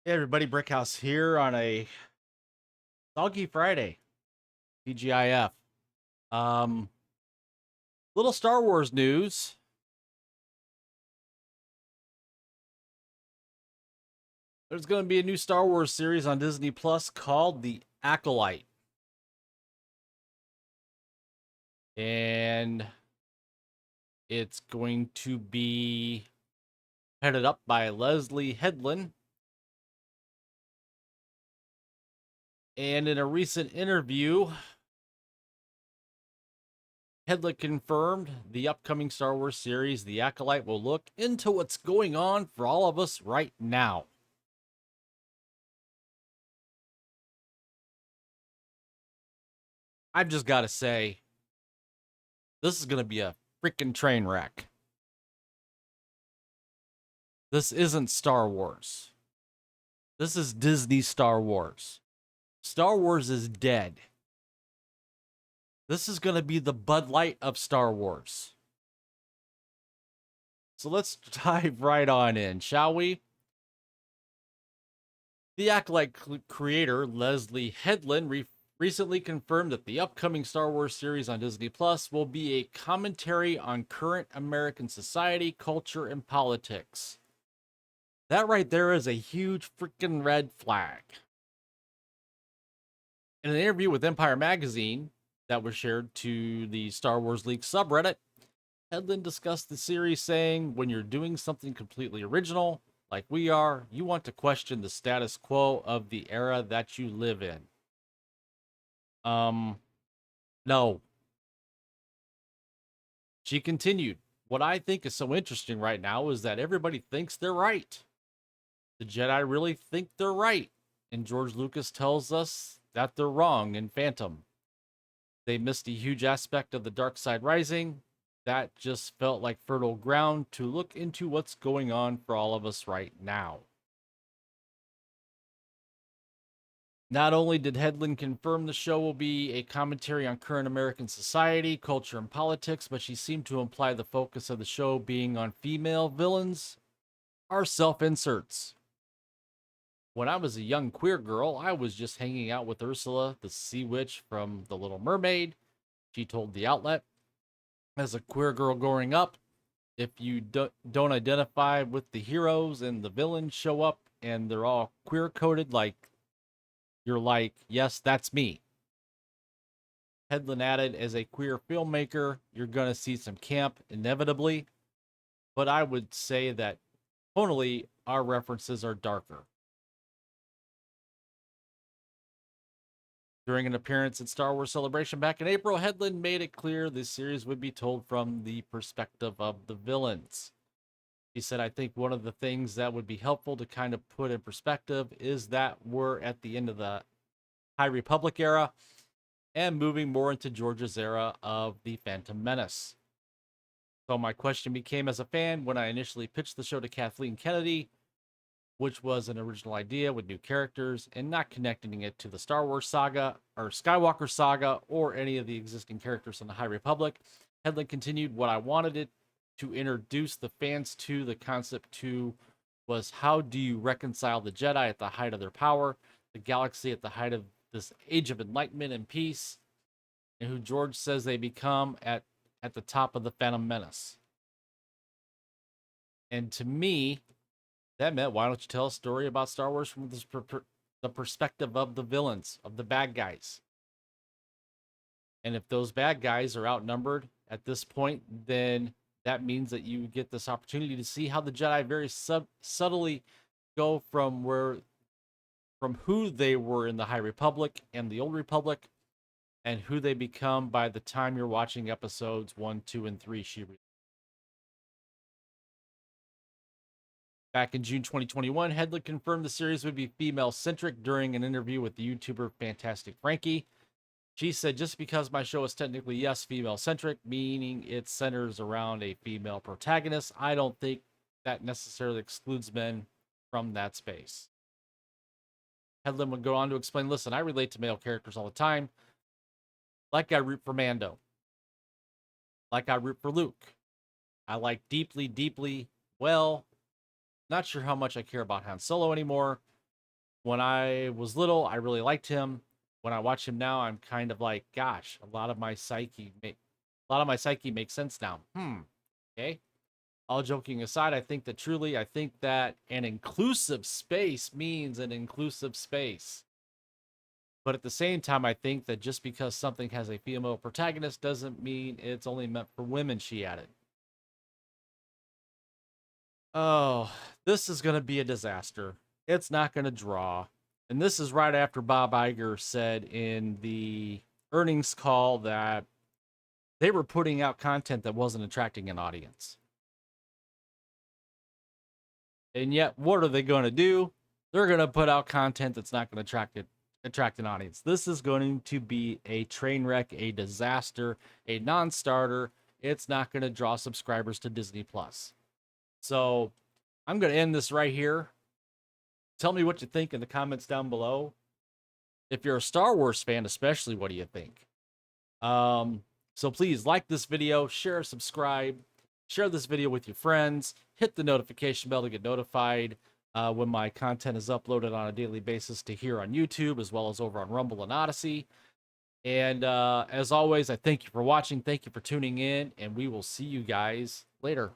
Hey everybody, Brickhouse here on a Soggy Friday, TGIF. Um, little Star Wars news. There's going to be a new Star Wars series on Disney Plus called The Acolyte. And it's going to be headed up by Leslye Headland. And in a recent interview, Headland confirmed the upcoming Star Wars series, The Acolyte, will look into what's going on for all of us right now. I've just got to say, this is going to be a freaking train wreck. This isn't Star Wars. This is Disney Star Wars. Star Wars is dead. This is going to be the Bud Light of Star Wars. So let's dive right on in, shall we? The Acolyte creator, Leslye Headland, recently confirmed that the upcoming Star Wars series on Disney Plus will be a commentary on current American society, culture, and politics. That right there is a huge freaking red flag. In an interview with Empire Magazine that was shared to the Star Wars Leaks subreddit, Headland discussed the series, saying, "When you're doing something completely original, like we are, you want to question the status quo of the era that you live in." No. She continued, "What I think is so interesting right now is that everybody thinks they're right. The Jedi really think they're right. And George Lucas tells us that they're wrong in Phantom. They missed a huge aspect of the Dark Side Rising. That just felt like fertile ground to look into what's going on for all of us right now." Not only did Headland confirm the show will be a commentary on current American society, culture, and politics, but she seemed to imply the focus of the show being on female villains are self inserts. "When I was a young queer girl, I was just hanging out with Ursula, the sea witch from The Little Mermaid," she told the outlet. "As a queer girl growing up, if you don't identify with the heroes and the villains show up and they're all queer coded, like, you're like, yes, that's me." Headland added, "As a queer filmmaker, you're going to see some camp inevitably, but I would say that tonally, our references are darker." During an appearance at Star Wars Celebration back in April, Headland made it clear this series would be told from the perspective of the villains. He said, "I think one of the things that would be helpful to kind of put in perspective is that we're at the end of the High Republic era and moving more into George's era of the Phantom Menace. So my question became, as a fan, when I initially pitched the show to Kathleen Kennedy, which was an original idea with new characters and not connecting it to the Star Wars saga or Skywalker saga or any of the existing characters in the High Republic." Headland continued, "What I wanted it to introduce the fans to the concept to was, how do you reconcile the Jedi at the height of their power, the galaxy at the height of this age of enlightenment and peace, and who George says they become at the top of the Phantom Menace." And to me, that meant, why don't you tell a story about Star Wars from the perspective of the villains, of the bad guys? And if those bad guys are outnumbered at this point, then that means that you get this opportunity to see how the Jedi very subtly go from who they were in the High Republic and the Old Republic, and who they become by the time you're watching episodes 1, 2, and 3. Back in June 2021, Headland confirmed the series would be female centric during an interview with the YouTuber Fantastic Frankie. She said, "Just because my show is technically, yes, female centric, meaning it centers around a female protagonist, I don't think that necessarily excludes men from that space." Headland would go on to explain, "Listen, I relate to male characters all the time. Like I root for Mando. Like I root for Luke. I like deeply, deeply, well, not sure how much I care about Han Solo anymore. When I was little, I really liked him. When I watch him now, I'm kind of like, gosh, a lot of my psyche makes sense now. Okay. All joking aside, I think that an inclusive space means an inclusive space. But at the same time, I think that just because something has a female protagonist doesn't mean it's only meant for women, she added. Oh, this is going to be a disaster. It's not going to draw. And this is right after Bob Iger said in the earnings call that they were putting out content that wasn't attracting an audience. And yet, what are they going to do? They're going to put out content that's not going to attract an audience. This is going to be a train wreck, a disaster, a non-starter. It's not going to draw subscribers to Disney Plus. So I'm going to end this right here. Tell me what you think in the comments down below. If you're a Star Wars fan, especially, what do you think? So please like this video, share, subscribe, share this video with your friends, hit the notification bell to get notified when my content is uploaded on a daily basis to here on YouTube, as well as over on Rumble and Odyssey. And as always, I thank you for watching. Thank you for tuning in, and we will see you guys later.